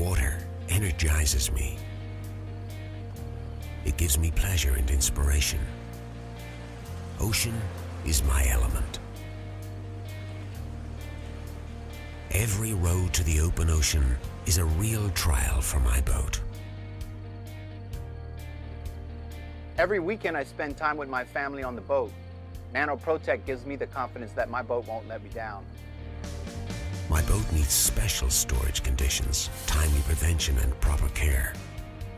Water energizes me. It gives me pleasure and inspiration. Ocean is my element. Every road to the open ocean is a real trial for my boat. Every weekend I spend time with my family on the boat. Nanoprotech gives me the confidence that my boat won't let me down. My boat needs special storage conditions, timely prevention and proper care.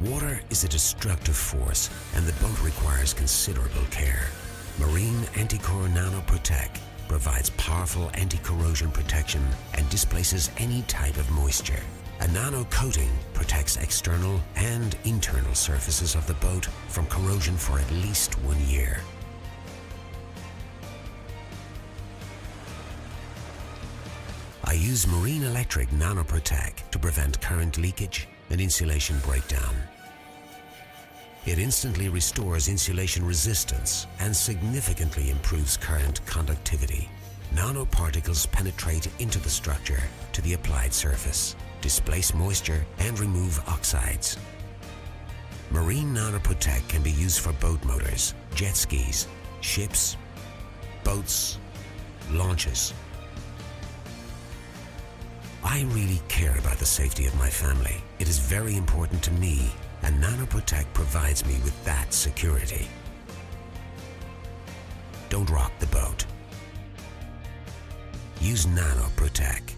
Water is a destructive force and the boat requires considerable care. Marine anti-korozyon Nanoprotech provides powerful anti-corrosion protection and displaces any type of moisture. A nano coating protects external and internal surfaces of the boat from corrosion for at least 1 year. I use Marine Electric Nanoprotech to prevent current leakage and insulation breakdown. It instantly restores insulation resistance and significantly improves current conductivity. Nanoparticles penetrate into the structure to the applied surface, displace moisture and remove oxides. Marine Nanoprotect can be used for boat motors, jet skis, ships, boats, launches. I really care about the safety of my family. It is very important to me, and Nanoprotect provides me with that security. Don't rock the boat. Use Nanoprotect.